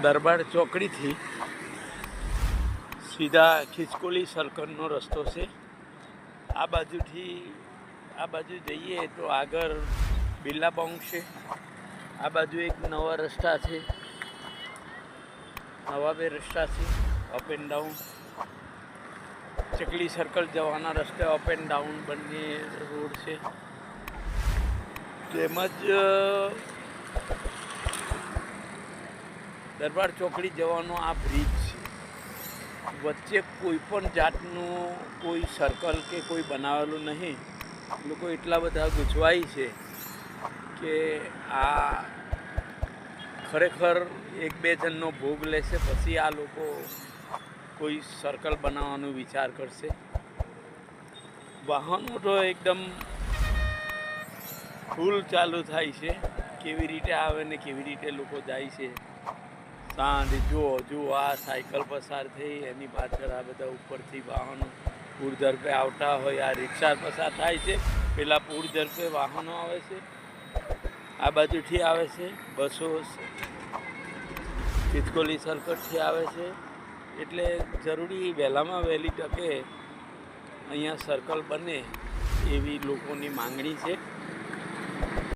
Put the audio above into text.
દરબાર ચોકડીથી સીધા ખિસકોલી સર્કલનો રસ્તો છે. આ બાજુ જઈએ તો આગળ બિરલા બાઉન્ડ છે. આ બાજુ એક નવા રસ્તા છે, નવા બે રસ્તા છે અપ એન્ડ ડાઉન. ચકલી સર્કલ જવાના રસ્તે અપ એન્ડ ડાઉન બંને રોડ છે. તેમજ દરબાર ચોકડી જવાનો આ બ્રિજ છે. વચ્ચે કોઈ પણ જાતનું કોઈ સર્કલ કે કોઈ બનાવેલું નહીં. લોકો એટલા બધા ગૂંચવાય છે કે આ ખરેખર એક બે જણનો ભોગ લેશે પછી આ લોકો કોઈ સર્કલ બનાવવાનો વિચાર કરશે. વાહનો તો એકદમ ફૂલ ચાલુ થાય છે. કેવી રીતે આવે ને કેવી રીતે લોકો જાય છે. સાંજે જુઓ આ સાયકલ પસાર થઈ, એની પાછળ આ બધા ઉપરથી વાહનો પૂર ઝડપે આવતા હોય. આ રિક્ષા પસાર થાય છે, પેલા પૂર ઝડપે વાહનો આવે છે. આ બાજુથી આવે છે બસો, ખિસકોલી સર્કલથી આવે છે. એટલે જરૂરી વહેલામાં વહેલી તકે અહીંયા સર્કલ બને એવી લોકોની માંગણી છે.